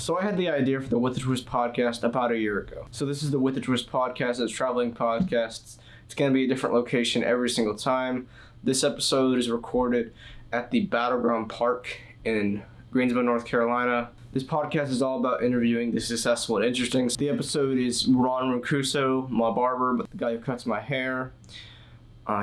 So I had the idea for the WithATwist podcast about a year ago. So this is the WithATwist podcast. It's traveling podcasts. It's going to be a different location every single time. This episode is recorded at the Battleground Park in Greensboro, North Carolina. This podcast is all about interviewing the successful and interesting. The episode is Ron Mancuso, my barber, the guy who cuts my hair.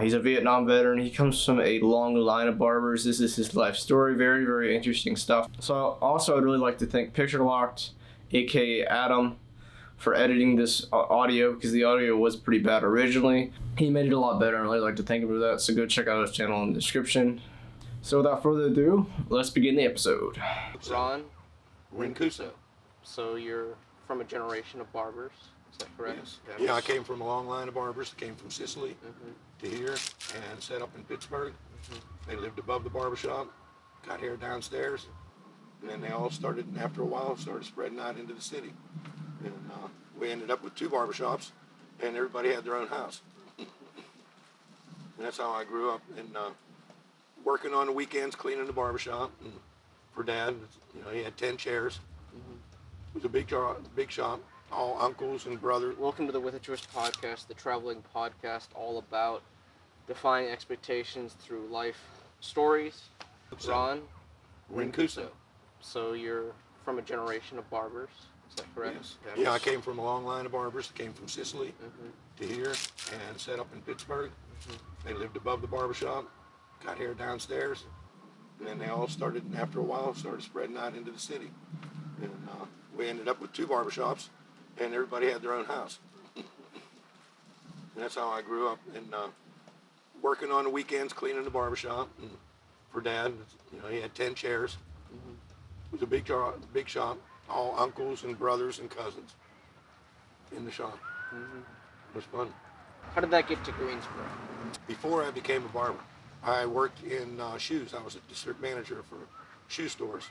He's a Vietnam veteran. He comes from a long line of barbers. This is his life story. Very, very interesting stuff. So also, I'd really like to thank Picture Locked, aka Adam, for editing this audio, because the audio was pretty bad originally. He made it a lot better, and I'd really like to thank him for that. So go check out his channel in the description. So without further ado, let's begin the episode. Ron Mancuso. So you're from a generation of barbers, is that correct? Yes. Yeah, I came from a long line of barbers that came from Sicily to here and set up in Pittsburgh. They lived above the barbershop, got hair downstairs, and then they all started, after a while, started spreading out into the city. And we ended up with 2 barbershops, and everybody had their own house. And that's how I grew up, and working on the weekends, cleaning the barbershop. And for Dad, he had 10 chairs. It was a big shop, all uncles and brothers. Welcome to the WithATwist Podcast, the traveling podcast all about defying expectations through life stories. Ron Mancuso. So you're from a generation of barbers, is that correct? Yes. Yeah, I came from a long line of barbers that came from Sicily to here and set up in Pittsburgh. They lived above the barbershop, got hair downstairs, and then they all started, after a while, started spreading out into the city. And we ended up with 2 barbershops, and everybody had their own house. And that's how I grew up, and working on the weekends, cleaning the barbershop. And for Dad, he had 10 chairs. It was a big shop, all uncles and brothers and cousins in the shop. It was fun. How did that get to Greensboro? Before I became a barber, I worked in shoes. I was a district manager for shoe stores.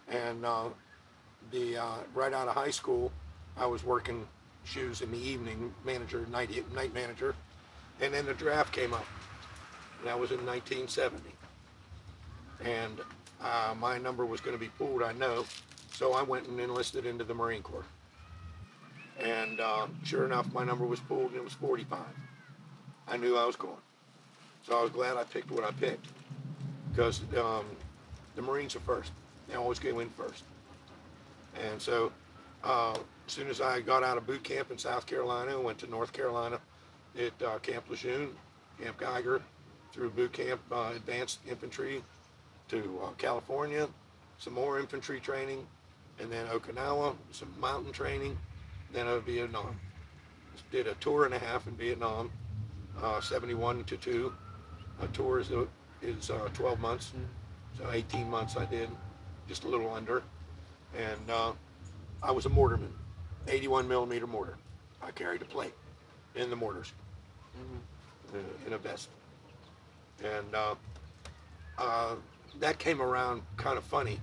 And right out of high school, I was working shoes in the evening, night manager. And then the draft came up. And that was in 1970. And my number was going to be pulled, I know. So I went and enlisted into the Marine Corps. And sure enough, my number was pulled, and it was 45. I knew I was going. So I was glad I picked what I picked, because the Marines are first. They always go in first. And so as soon as I got out of boot camp in South Carolina, I went to North Carolina at Camp Lejeune, Camp Geiger, through boot camp, advanced infantry, to California, some more infantry training, and then Okinawa, some mountain training, then Vietnam. Did a tour and a half in Vietnam, 71 to 2. A tour is 12 months, so 18 months I did, just a little under. And I was a mortarman, 81 millimeter mortar. I carried a plate in the mortars, in a vest. And that came around kind of funny.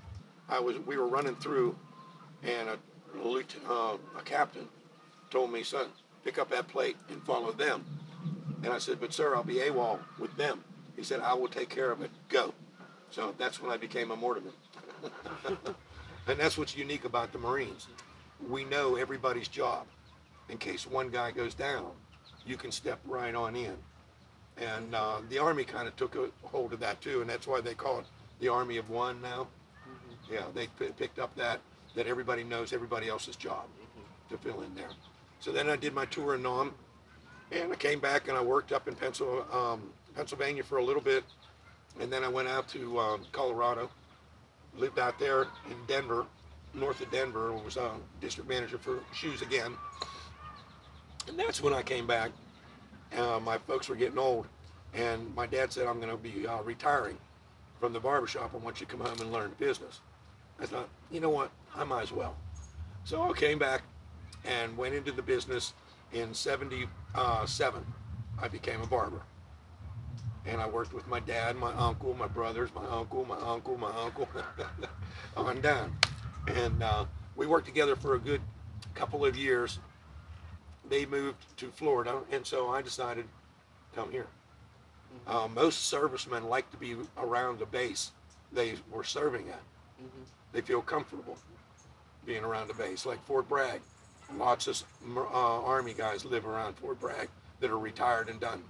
We were running through, and a captain told me, "Son, pick up that plate and follow them." And I said, "But sir, I'll be AWOL with them." He said, "I will take care of it. Go." So that's when I became a mortarman. And that's what's unique about the Marines. We know everybody's job. In case one guy goes down, you can step right on in. And the Army kind of took a hold of that too, and that's why they call it the Army of One now. Yeah, they picked up that everybody knows everybody else's job to fill in there. So then I did my tour in Nam, and I came back and I worked up in Pennsylvania for a little bit, and then I went out to Colorado, lived out there in Denver, north of Denver, was district manager for shoes again. And that's when I came back. My folks were getting old, and my dad said, "I'm going to be retiring from the barbershop. I want you to come home and learn the business." I thought, you know what, I might as well. So I came back and went into the business. In 77, I became a barber. And I worked with my dad, my uncle, my brothers, my uncle, on down. And we worked together for a good couple of years. They moved to Florida, and so I decided to come here. Most servicemen like to be around the base they were serving at. They feel comfortable. being around the base, like Fort Bragg. Lots of Army guys live around Fort Bragg that are retired and done.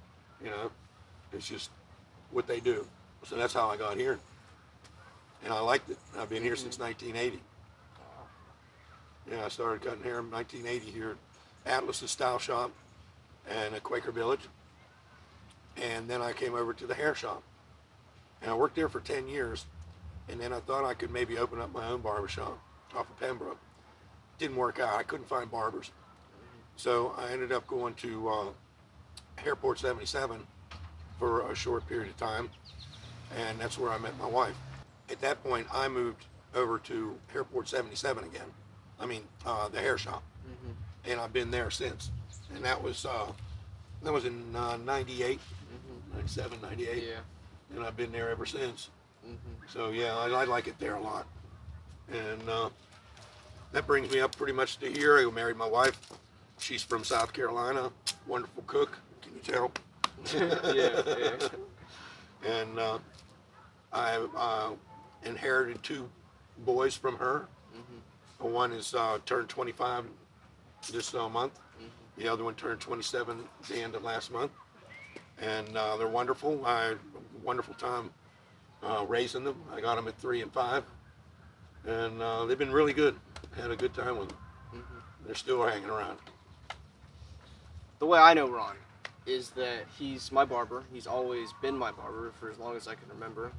You know, it's just what they do. So that's how I got here, and I liked it. I've been here since 1980. Yeah, I started cutting hair in 1980 here at Atlas's Style Shop and at Quaker Village, and then I came over to the hair shop, and I worked there for 10 years, and then I thought I could maybe open up my own barber shop off of Pembroke. Didn't work out. I couldn't find barbers. So I ended up going to Airport 77 for a short period of time, and that's where I met my wife. At that point, I moved over to Airport 77 again. I mean, the hair shop. And I've been there since. And that was in 98, 97, 98. Yeah. And I've been there ever since. So yeah, I like it there a lot. And that brings me up pretty much to here. I married my wife. She's from South Carolina. Wonderful cook. Can you tell? Yeah. And I inherited 2 boys from her. One is turned 25 this month. The other one turned 27 at the end of last month. And they're wonderful. I had a wonderful time raising them. I got them at 3 and 5. And they've been really good. Had a good time with them. They're still hanging around. The way I know Ron is that he's my barber. He's always been my barber for as long as I can remember.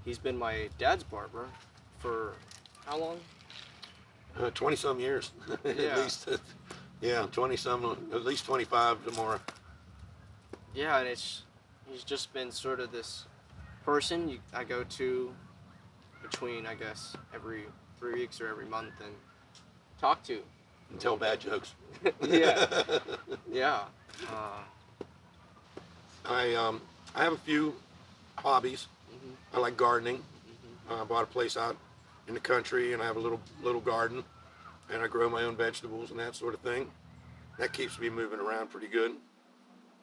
He's been my dad's barber for how long? 20-some years, at least. Yeah, 20-some, at least 25 or more. Yeah, and he's just been sort of this person I go to between, I guess, every 3 weeks or every month and talk to. And tell bad jokes. Yeah. I have a few hobbies. I like gardening. I bought a place out in the country, and I have a little garden, and I grow my own vegetables and that sort of thing. That keeps me moving around pretty good.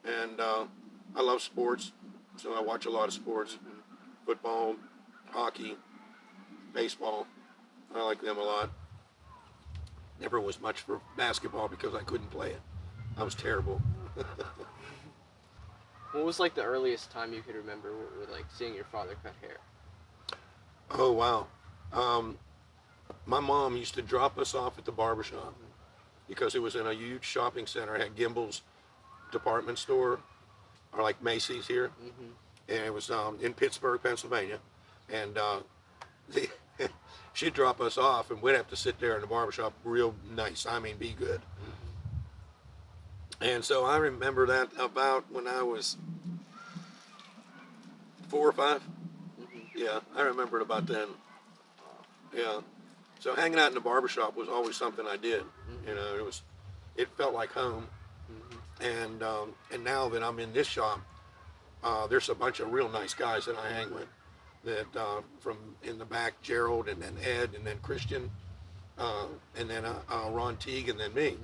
And I love sports, so I watch a lot of sports: football, hockey, baseball. I like them a lot. Never was much for basketball because I couldn't play it. I was terrible. What was like the earliest time you could remember with like seeing your father cut hair? Oh wow. My mom used to drop us off at the barber shop because it was in a huge shopping center. It had Gimbel's department store, or like Macy's here, and it was in Pittsburgh, Pennsylvania. And she'd drop us off, and we'd have to sit there in the barber shop real nice. I mean, be good. And so I remember that about when I was 4 or 5. Yeah, I remember it about then. Yeah. So hanging out in the barbershop was always something I did. You know, it felt like home. And now that I'm in this shop, there's a bunch of real nice guys that I hang with. That from in the back, Gerald, and then Ed, and then Christian, and then Ron Teague, and then me.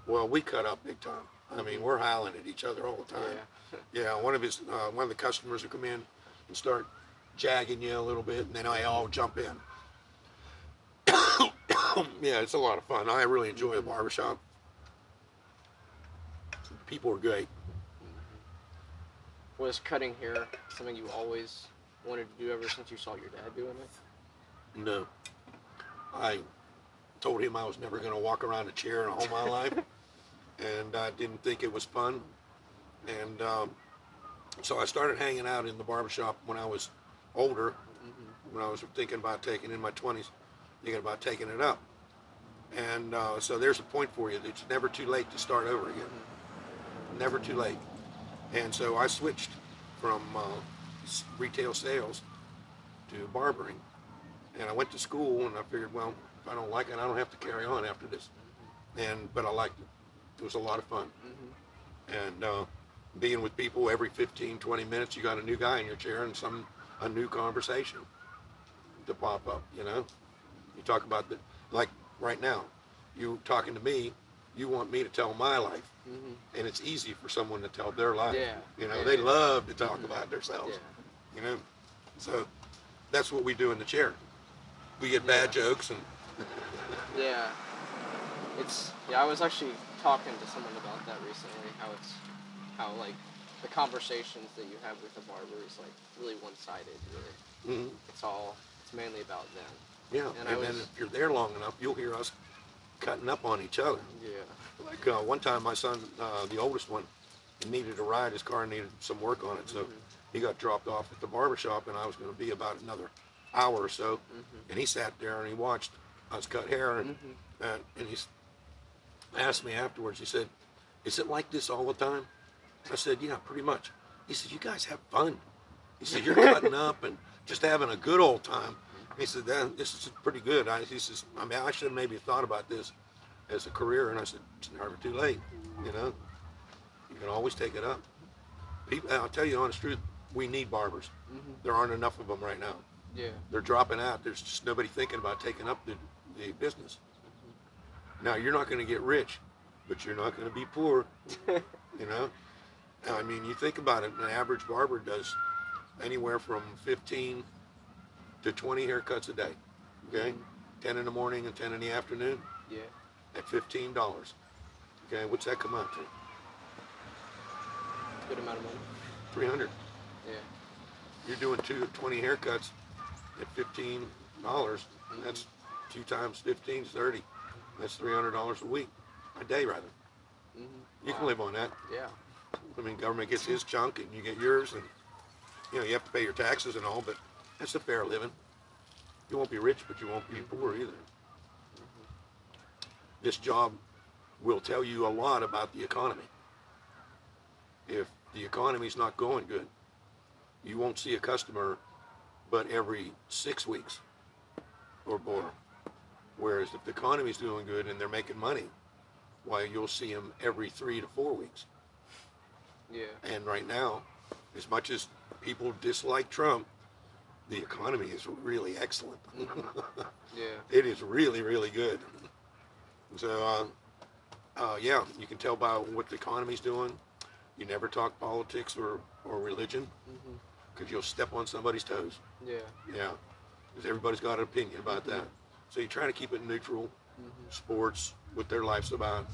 Well, we cut up big time. I mean, we're howling at each other all the time. Yeah, one of the customers will come in and start jagging you a little bit, and then I all jump in. Yeah, it's a lot of fun. I really enjoy the barbershop. People are great. Was cutting hair something you always wanted to do ever since you saw your dad doing it? No. I told him I was never going to walk around a chair in all my life, and I didn't think it was fun. And so I started hanging out in the barbershop when I was older, when I was thinking about in my 20s, thinking about taking it up. And so there's a point for you. It's never too late to start over again. Never too late. And so I switched from retail sales to barbering. And I went to school, and I figured, well, if I don't like it, I don't have to carry on after this. But I liked it. It was a lot of fun. And being with people every 15, 20 minutes, you got a new guy in your chair and a new conversation to pop up, you know? You talk about like right now, you talking to me, you want me to tell my life. And it's easy for someone to tell their life. You know, they love to talk about themselves. You know? So that's what we do in the chair. We get bad jokes, and Yeah. I was actually talking to someone about that recently, how like the conversations that you have with a barber is like really one-sided, really. Mm-hmm. It's mainly about them. Yeah, and then if you're there long enough, you'll hear us cutting up on each other. Yeah. Like one time my son, the oldest one, needed a ride. His car needed some work on it, so he got dropped off at the barber shop, and I was going to be about another hour or so. And he sat there and he watched us cut hair, and he asked me afterwards. He said, "Is it like this all the time?" I said, "Yeah, pretty much." He said, "You guys have fun." He said, "You're cutting up and just having a good old time." He said, "This is pretty good." He says, "I mean, I should have maybe thought about this as a career." And I said, "It's never too late. You know, you can always take it up." People, I'll tell you the honest truth, we need barbers. There aren't enough of them right now. Yeah. They're dropping out. There's just nobody thinking about taking up the business. Now, you're not going to get rich, but you're not going to be poor. You know? I mean, you think about it, an average barber does anywhere from 15 to 20 haircuts a day. Okay? 10 in the morning and 10 in the afternoon. Yeah. At $15. Okay, what's that come out to? Good amount of money. 300. Yeah. You're doing 20 haircuts at $15. That's 2 times 15 is 30. That's $300 a week, a day rather. You can live on that. Yeah. I mean, government gets his chunk and you get yours, and you know you have to pay your taxes and all, but that's a fair living. You won't be rich, but you won't be poor either. This job will tell you a lot about the economy. If the economy's not going good, you won't see a customer but every 6 weeks or more. Whereas if the economy's doing good and they're making money, why, you'll see them every 3 to 4 weeks. Yeah. And right now, as much as people dislike Trump, the economy is really excellent. Yeah. It is really, really good. So, yeah, you can tell by what the economy's doing. You never talk politics or religion, because you'll step on somebody's toes. Yeah. Yeah, because everybody's got an opinion about that. So you try to keep it neutral, sports, what their life's about,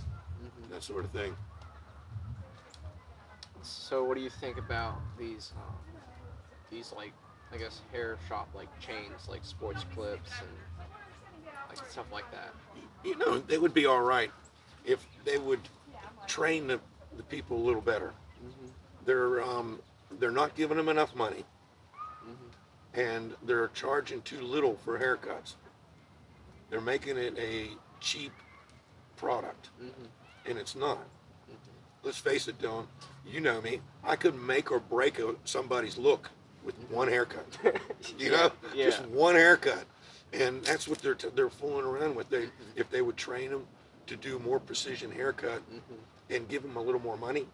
that sort of thing. So what do you think about these like, I guess, hair shop like chains, like Sports Clips and like stuff like that? You know, they would be all right if they would train the people a little better. They're not giving them enough money, and they're charging too little for haircuts. They're making it a cheap product, and it's not. Let's face it, Dylan. You know me. I could make or break somebody's look with one haircut. You know, just one haircut, and that's what they're fooling around with. If they would train them to do more precision haircut and give them a little more money,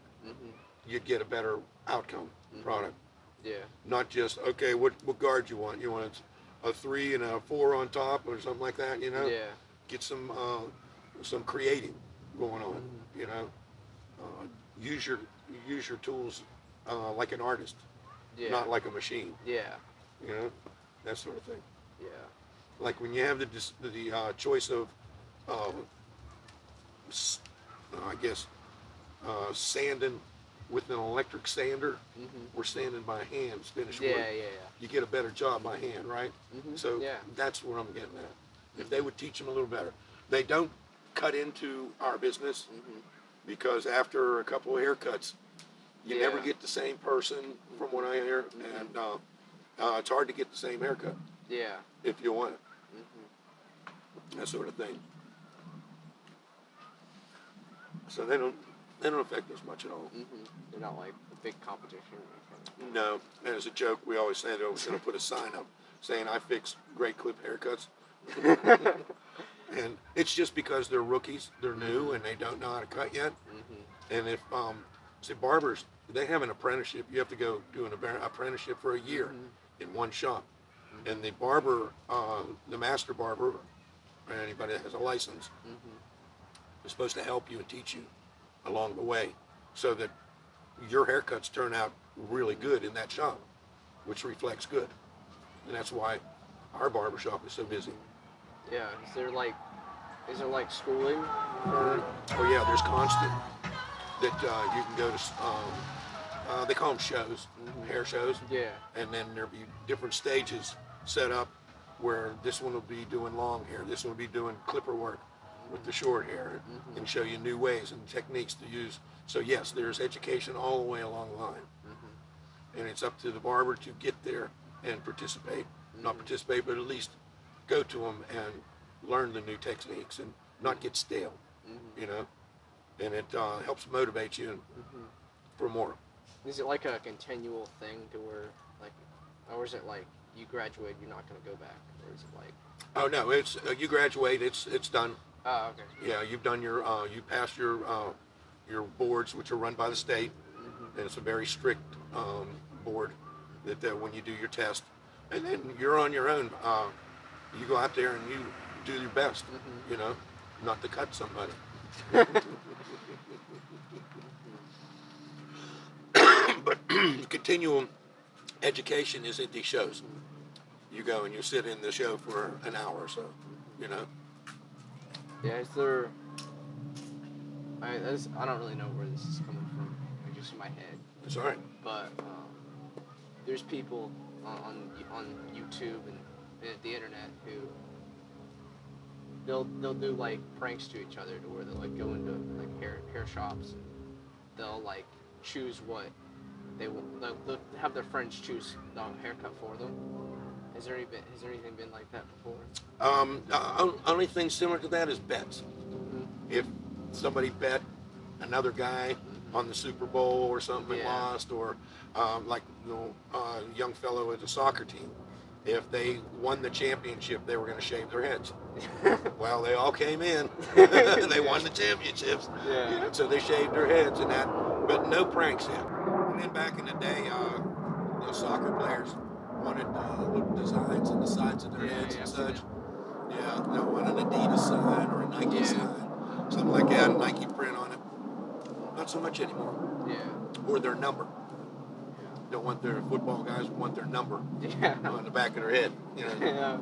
you'd get a better outcome product. Yeah. Not just, okay, what guard you want? You want a 3 and a 4 on top or something like that, you know? Yeah. Get some creating going on, you know? Use your tools like an artist, not like a machine. Yeah. You know, that sort of thing. Yeah. Like when you have the choice of, I guess, sanding with an electric sander or sanding by hand, finished work. Yeah. You get a better job by hand, right? So that's what I'm getting at. If they would teach them a little better. They don't cut into our business because after a couple of haircuts, you never get the same person from what I hear, and it's hard to get the same haircut. Yeah. If you want it. That sort of thing. So they don't affect us much at all. They're not like a big competition. No, and as a joke, we always say that we're going to put a sign up saying, "I fix great clip haircuts." And it's just because they're rookies, they're new, and they don't know how to cut yet. And if, see, barbers, they have an apprenticeship. You have to go do an apprenticeship for a year in one shop. And the barber, the master barber, or anybody that has a license, is supposed to help you and teach you along the way so that your haircuts turn out really good in that shop, which reflects good. And that's why our barbershop is so busy. Yeah, is there like Is there like schooling for? Oh yeah, there's constant that you can go to. They call them shows, hair shows. Yeah. And then there'll be different stages set up where this one will be doing long hair, this one will be doing clipper work with the short hair, and show you new ways and techniques to use. So yes, there's education all the way along the line. And it's up to the barber to get there and participate. Not participate, but at least go to them and learn the new techniques and not get stale, you know. And it helps motivate you for more. Is it like a continual thing to where, like, or is it like you graduate, you're not going to go back, or is it like? Oh no, it's you graduate, it's done. Oh, okay. Yeah, you've done your you passed your boards, which are run by the state, and it's a very strict board that when you do your test, and then you're on your own. You go out there and you do your best, you know, not to cut somebody. But continual education is at these shows. You go and you sit in the show for an hour or so, you know. Yeah, is there? I don't really know where this is coming from. Like, just in my head. It's all right. But there's people on YouTube and the internet who they'll do like pranks to each other, to where they'll like go into like hair shops and they'll like choose what they want. They'll have their friends choose the haircut for them. Has there anything been like that before? Only thing similar to that is bets. If somebody bet another guy on the Super Bowl or something and lost, or like the young fellow at the soccer team, if they won the championship, they were going to shave their heads. Well, they all came in. They won the championships. Yeah. So they shaved their heads and that, but no pranks yet. And then back in the day, those soccer players wanted little designs on the sides of their heads and such. Yeah, they wanted an Adidas sign or a Nike sign, something like that, a Nike print on it. Not so much anymore. Yeah. Or their number. Don't want their football guys want their number on the back of their head. You know?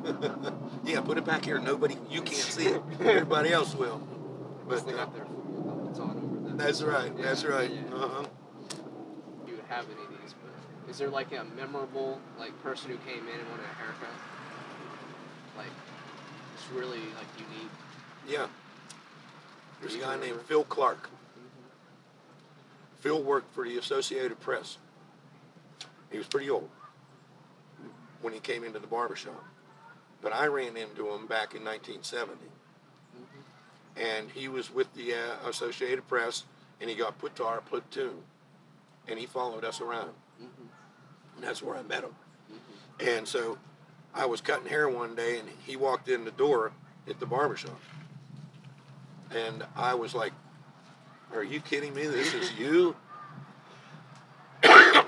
Yeah, put it back here. You can't see it. Everybody else will. But they got their football helmets on over them. That's right. Yeah. That's right. Yeah. You would have any of these, but is there like a memorable like person who came in and wanted a haircut? Like, it's really like unique. Yeah. There's a guy named Phil Clark. Phil worked for the Associated Press. He was pretty old when he came into the barbershop. But I ran into him back in 1970. And he was with the Associated Press, and he got put to our platoon. And he followed us around. And that's where I met him. And so I was cutting hair one day, and he walked in the door at the barbershop. And I was like, are you kidding me? This is you?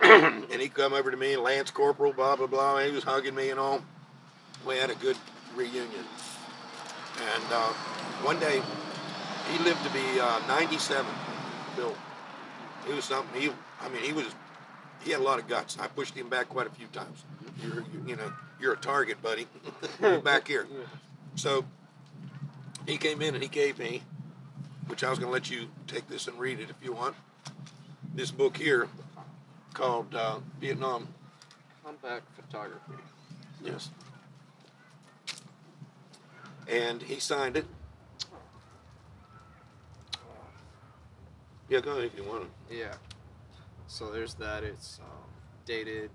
And he come over to me, Lance Corporal, blah, blah, blah. And he was hugging me and all. We had a good reunion. And one day, he lived to be 97, Bill. He was something. He had a lot of guts. I pushed him back quite a few times. You're a target, buddy. Back here. So he came in and he gave me, which I was going to let you take this and read it if you want, this book here called Vietnam Comeback Photography. Yes. And he signed it. Yeah, go ahead if you want to. Yeah. So there's that. It's dated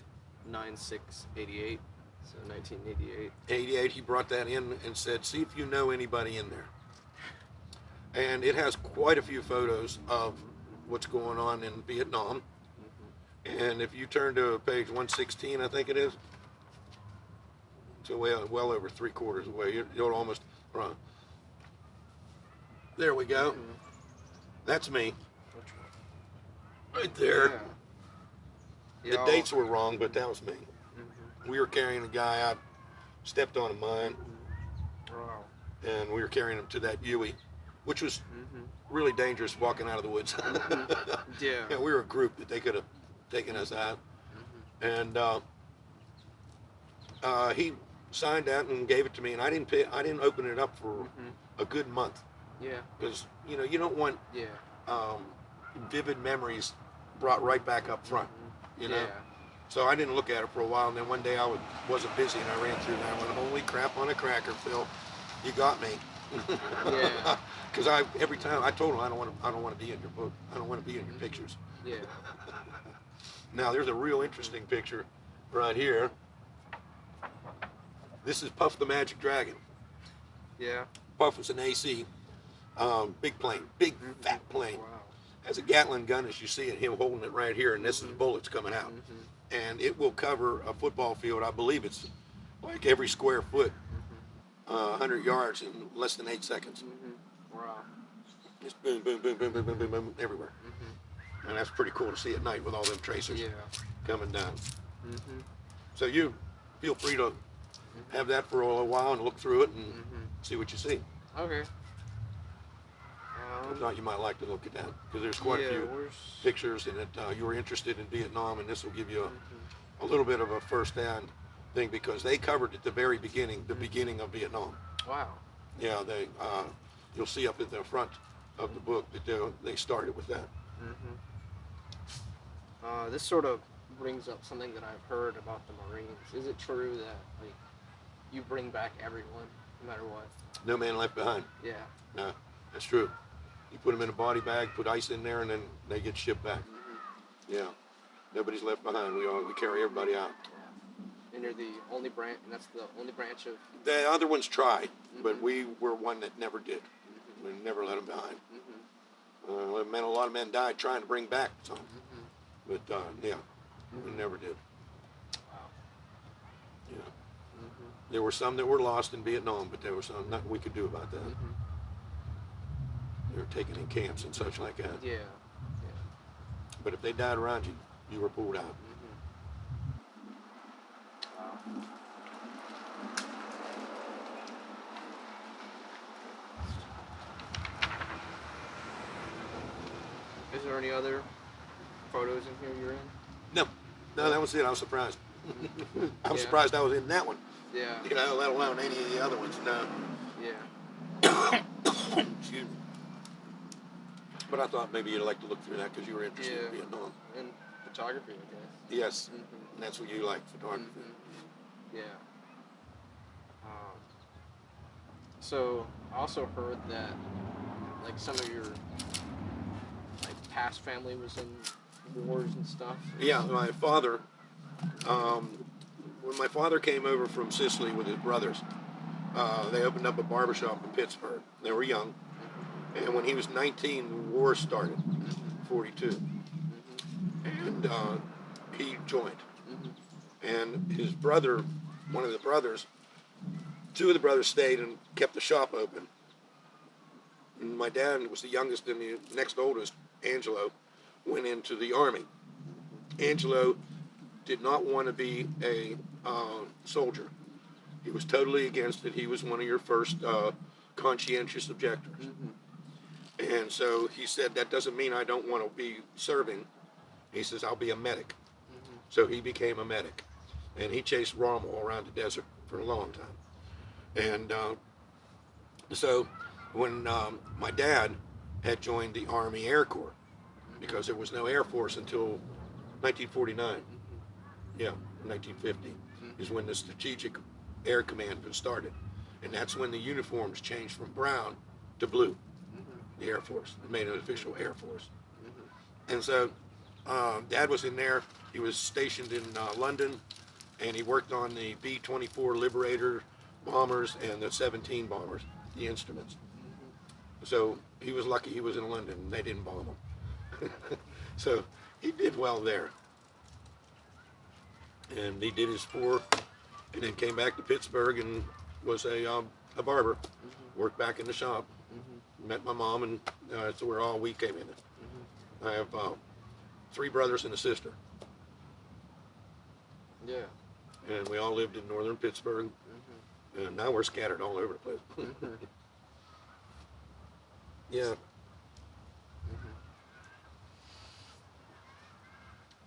9/6/88, so 1988. 88, he brought that in and said, see if you know anybody in there. And it has quite a few photos of what's going on in Vietnam. And if you turn to page 116, I think it is, it's well over 3/4 away. You'll almost run. There we go. That's me. Right there. Yeah. The dates were wrong, but that was me. We were carrying a guy out, stepped on a mine, and we were carrying him to that Huey, which was really dangerous walking out of the woods. Yeah. We were a group that they could have taken us out. And he signed that and gave it to me, and I didn't open it up for a good month. Yeah. Because, you know, you don't want Yeah. vivid memories brought right back up front, you know? Yeah. So I didn't look at it for a while, and then one day I wasn't busy, and I ran through that. I went, holy crap on a cracker, Phil, you got me. Yeah. Because every time I told him I don't want to be in your book. I don't want to be in your pictures. Yeah. Now there's a real interesting picture right here. This is Puff the Magic Dragon. Yeah. Puff was an AC, big plane, big fat plane. Wow. Has a Gatling gun, as you see it, him holding it right here, and this is bullets coming out. And it will cover a football field. I believe it's like every square foot, 100 yards in less than 8 seconds. Wow. Just boom, boom, boom, boom, boom, boom, boom, boom, everywhere. And that's pretty cool to see at night with all them tracers coming down. So you feel free to have that for a little while and look through it and see what you see. Okay. I thought you might like to look at that because there's quite a few pictures, and you were interested in Vietnam, and this will give you a little bit of a first-hand thing because they covered at the very beginning, the beginning of Vietnam. Wow. Yeah, you'll see up at the front of the book that they started with that. This sort of brings up something that I've heard about the Marines. Is it true that like you bring back everyone, no matter what? No man left behind. Yeah. No, that's true. You put them in a body bag, put ice in there, and then they get shipped back. Yeah, nobody's left behind. We carry everybody out. And you're the only branch, and that's the only branch of. The other ones tried, but we were one that never did. We never let them behind. It meant a lot of men died trying to bring back some, but yeah, we never did. Wow. Yeah. There were some that were lost in Vietnam, but there was nothing we could do about that. They were taken in camps and such like that. Yeah. But if they died around you, you were pulled out. Is there any other photos in here you're in? No, that was it. I was surprised. I was surprised I was in that one. Yeah. You know, let alone any of the other ones. No. Yeah. Excuse me. But I thought maybe you'd like to look through that because you were interested in Vietnam. And photography, I guess. Yes. And that's what you like, photography. Yeah. So I also heard that like some of your like past family was in wars and stuff. Yeah, my father, when my father came over from Sicily with his brothers, they opened up a barbershop in Pittsburgh. They were young. And when he was 19, the war started, 42. And he joined. And his brother, one of the brothers, two of the brothers stayed and kept the shop open. And my dad was the youngest, and the next oldest, Angelo, went into the army. Angelo did not want to be a soldier. He was totally against it. He was one of your first conscientious objectors. And so he said, that doesn't mean I don't want to be serving. He says, I'll be a medic. So he became a medic. And he chased Rommel around the desert for a long time. And so when my dad had joined the Army Air Corps, because there was no Air Force until 1949. Yeah, 1950 is when the Strategic Air Command was started. And that's when the uniforms changed from brown to blue. The Air Force. It made an official Air Force. And so Dad was in there. He was stationed in London, and he worked on the B-24 Liberator bombers and the 17 bombers, the instruments. So he was lucky he was in London and they didn't bomb him. So he did well there. And he did his 4 and then came back to Pittsburgh and was a barber. Worked back in the shop. Met my mom, and that's where all we came in. I have 3 brothers and a sister. Yeah. And we all lived in northern Pittsburgh. And now we're scattered all over the place. Yeah.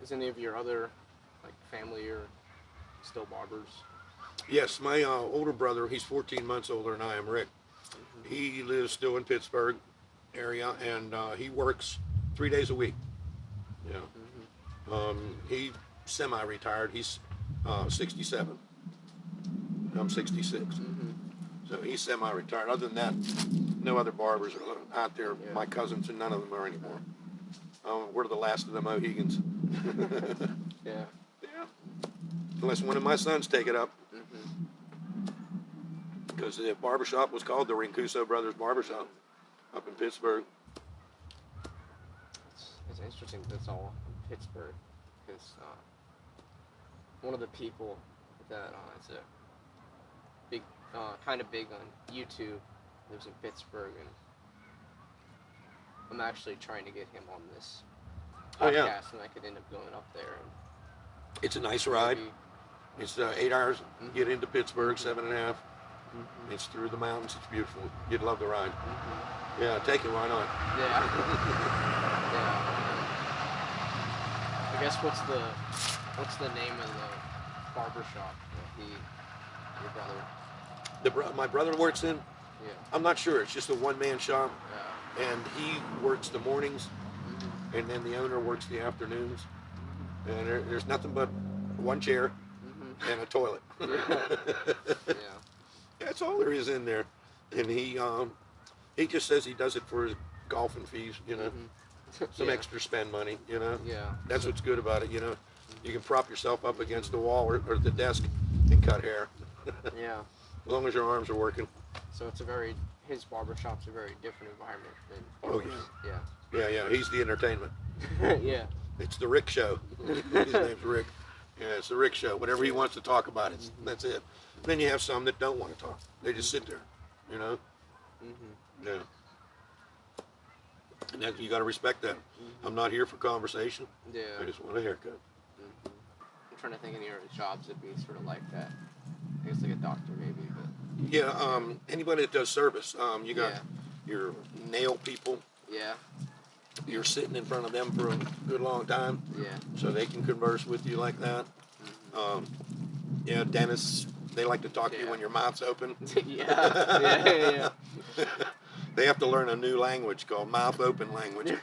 Is any of your other like family or still barbers? Yes, my older brother, he's 14 months older than I am, Rick. He lives still in Pittsburgh area, and he works 3 days a week. Yeah. He semi-retired. He's 67. I'm 66. So he's semi-retired. Other than that, no other barbers are out there. Yeah. My cousins, and none of them are anymore. We're the last of the Mohegans. Yeah. Yeah. Unless one of my sons take it up. Because the barbershop was called the Rincuso Brothers Barbershop up in Pittsburgh. It's interesting that's all in Pittsburgh, because one of the people that is a big, kind of big on YouTube, lives in Pittsburgh, and I'm actually trying to get him on this podcast, Oh, yeah. and I could end up going up there. And It's a nice ride. maybe- It's 8 hours. Get into Pittsburgh, 7.5. It's through the mountains. It's beautiful. You'd love the ride. Yeah, take it. Why not? Yeah. Yeah. I guess what's the name of the barber shop that your brother? My brother works in. Yeah. I'm not sure. It's just a one-man shop, Yeah. and he works the mornings, and then the owner works the afternoons. And there's nothing but one chair and a toilet. Yeah. That's all there is in there. And he just says he does it for his golfing fees, some Yeah. extra spend money, Yeah. That's what's good about it, You can prop yourself up against the wall or the desk and cut hair, Yeah. as long as your arms are working. So his barbershop's a very different environment than Oh, yours. Yeah, he's the entertainment. Yeah. Yeah. It's the Rick Show. His name's Rick. Yeah, it's the Rick Show. Whatever he wants to talk about, that's it. Then you have some that don't want to talk. They just sit there, Yeah. And you got to respect that. I'm not here for conversation. Yeah. I just want a haircut. I'm trying to think of any other jobs that'd be sort of like that. I guess like a doctor maybe, but Yeah, anybody that does service, you got Yeah. your nail people. yeah. You're sitting in front of them for a good long time, Yeah. so they can converse with you like that. Dentists, they like to talk to you Yeah. when your mouth's open. Yeah. They have to learn a new language called mouth open language.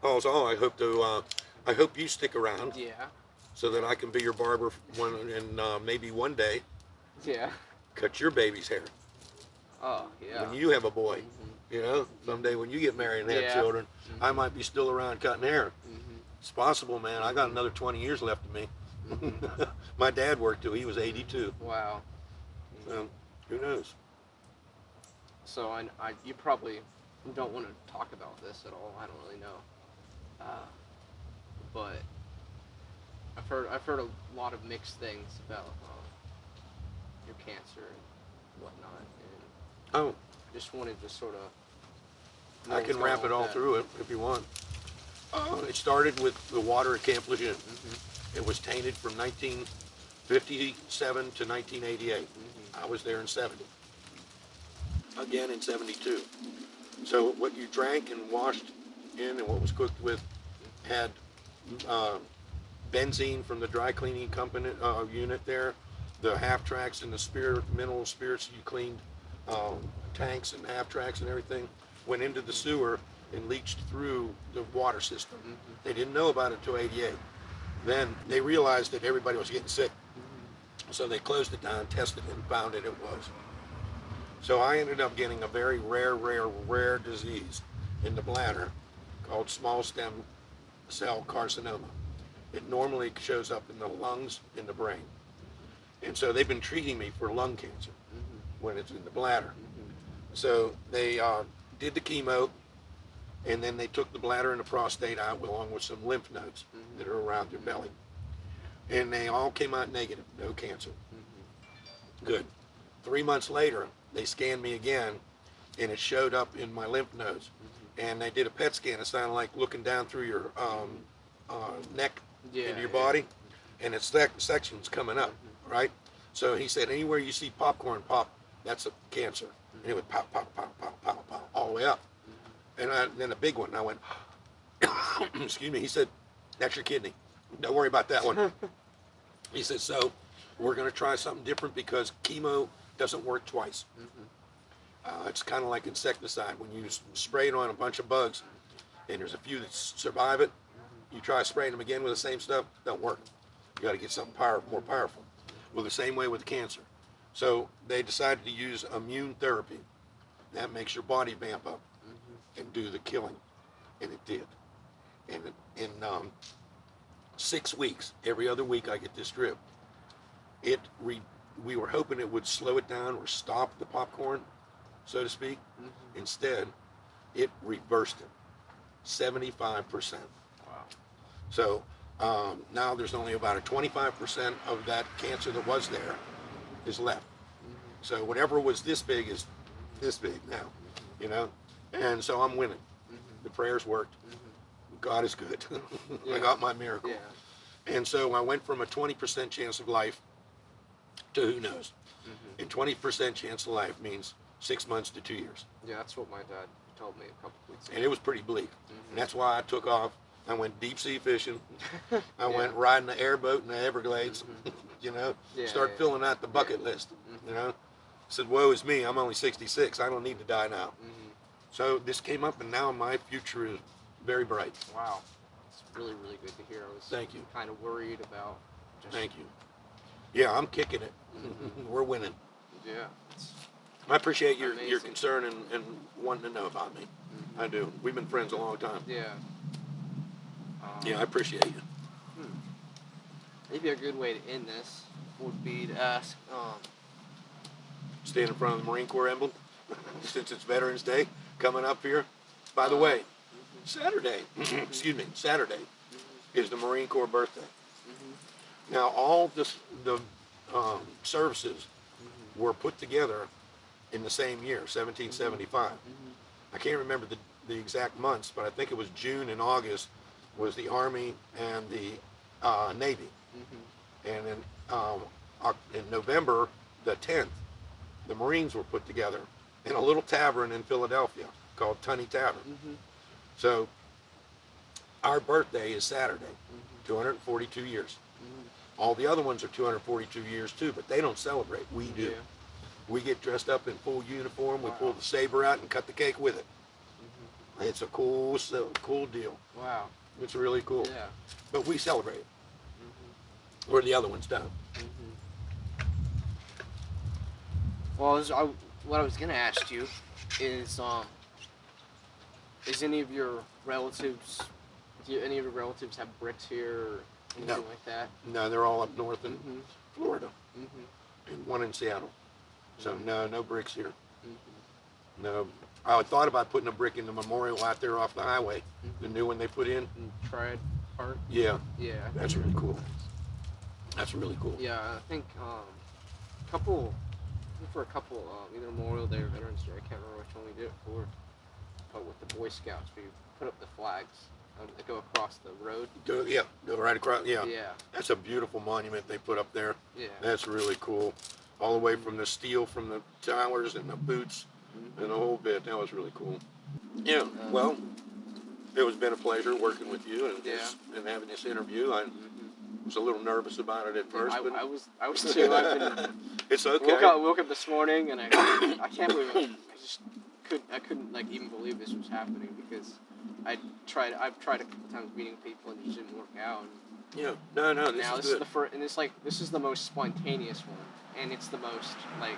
Also, I hope you stick around Yeah. so that I can be your barber maybe one day Yeah. cut your baby's hair Oh, yeah. when you have a boy. Someday when you get married and have Yeah. children, I might be still around cutting hair. It's possible, man. I got another 20 years left of me. My dad worked till he was 82. Wow. So, who knows? So you probably don't want to talk about this at all. I don't really know. But I've heard a lot of mixed things about your cancer and whatnot, and Oh, just wanted to sort of know I what's can going wrap on it all with that. through it if you want. It started with the water at Camp Lejeune. It was tainted from 1957 to 1988. I was there in 70. Again in 72. So what you drank and washed in and what was cooked with had benzene from the dry cleaning company unit there. The half tracks and the mineral spirits you cleaned, tanks and half tracks and everything, went into the sewer and leached through the water system. They didn't know about it until 88. Then they realized that everybody was getting sick. So they closed it down, tested it, and found it was. So I ended up getting a very rare disease in the bladder called small stem cell carcinoma. It normally shows up in the lungs and the brain. And so they've been treating me for lung cancer when it's in the bladder. So they did the chemo, and then they took the bladder and the prostate out along with some lymph nodes that are around their belly. And they all came out negative, no cancer. Good. 3 months later, they scanned me again, and it showed up in my lymph nodes. And they did a PET scan. It sounded like looking down through your neck into your body, and it's sections coming up, right? So he said, anywhere you see popcorn pop, that's a cancer. And it would pop, pop, pop, pop, pop, pop, all the way up. And then a big one, and I went, excuse me, he said, that's your kidney. Don't worry about that one. He said, so we're going to try something different because chemo doesn't work twice. It's kind of like insecticide. When you spray it on a bunch of bugs, and there's a few that survive it, you try spraying them again with the same stuff, don't work. You got to get something more powerful. Well, the same way with cancer. So they decided to use immune therapy. That makes your body vamp up and do the killing, and it did. And in 6 weeks, every other week I get this drip. We were hoping it would slow it down or stop the popcorn, so to speak. Instead, it reversed it, 75%. Wow. So now there's only about a 25% of that cancer that was there is left. So whatever was this big is this big now, you know? And so I'm winning. The prayers worked. God is good. I got my miracle. Yeah. And so I went from a 20% chance of life to who knows. And 20% chance of life means 6 months to 2 years. Yeah, that's what my dad told me a couple weeks ago. And it was pretty bleak. And that's why I took off. I went deep sea fishing. I Yeah. went riding the airboat in the Everglades, you know, Yeah, start yeah. filling out the bucket list, you know. Said, woe is me, I'm only 66, I don't need to die now. So this came up, and now my future is very bright. Wow. It's really, really good to hear. I was Thank you. kind of worried about just... Thank you. Yeah, I'm kicking it. We're winning. Yeah. It's I appreciate your amazing. concern and wanting to know about me. I do. We've been friends a long time. Yeah. Yeah, I appreciate you. Maybe a good way to end this would be to ask, Stand in front of the Marine Corps emblem, since it's Veterans Day coming up here. By the way, Saturday, Saturday is the Marine Corps birthday. Now, all the services were put together in the same year, 1775. I can't remember the exact months, but I think it was June and August was the Army and the Navy. And in November the 10th, the Marines were put together in a little tavern in Philadelphia called Tunney Tavern. So our birthday is Saturday, 242 years. All the other ones are 242 years too, but they don't celebrate. We do. Yeah. We get dressed up in full uniform. We pull the saber out and cut the cake with it. It's a cool deal. wow. It's really cool. Yeah. But we celebrate it. Where the other ones don't. Well, what I was gonna ask you is any of your relatives? Do any of your relatives have bricks here or anything No. like that? No, they're all up north in Florida, and one in Seattle. So no bricks here. No, I thought about putting a brick in the memorial out there off the highway, the new one they put in. Triad Park. Yeah, Yeah. that's really cool. That's really cool. Yeah, I think for a couple, either Memorial Day or Veterans Day, I can't remember which one we did it for, but with the Boy Scouts, we put up the flags that go across the road. Go right across. Yeah. Yeah. That's a beautiful monument they put up there. Yeah. That's really cool. All the way from the steel from the towers and the boots and the whole bit. That was really cool. Yeah. Well, it has been a pleasure working with you and having this interview. I was a little nervous about it at first, but I was too. I've been it's okay. woke up this morning and I can't believe it. I couldn't like even believe this was happening because I've tried a couple times meeting people and it just didn't work out. Yeah. No. Now This this is good. the first, and it's like this is the most spontaneous one, and it's the most like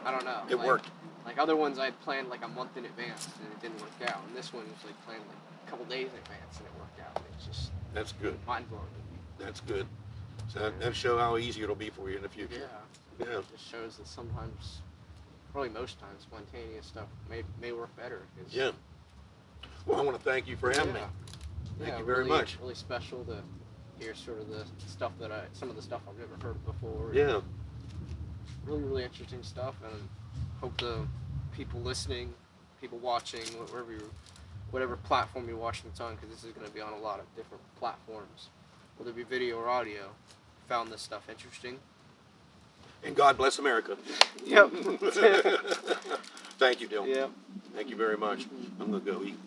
I don't know. It worked. Like other ones I'd planned like a month in advance and it didn't work out, and this one was like planned like a couple days in advance and it worked out. It's just That's good. mind blowing. That's good. So that show how easy it'll be for you in the future. Yeah. Yeah. It just shows that sometimes, probably most times, spontaneous stuff may work better. 'Cause Yeah. Well, I want to thank you for having me. Thank you very really, much. Really special to hear sort of the stuff some of the stuff I've never heard before. Yeah. Really, really interesting stuff, and hope the people listening, people watching, whatever platform you're watching it's on, because this is going to be on a lot of different platforms, whether it be video or audio, found this stuff interesting. And God bless America. Yep. Thank you, Dylan. Yep. Thank you very much. I'm going to go eat.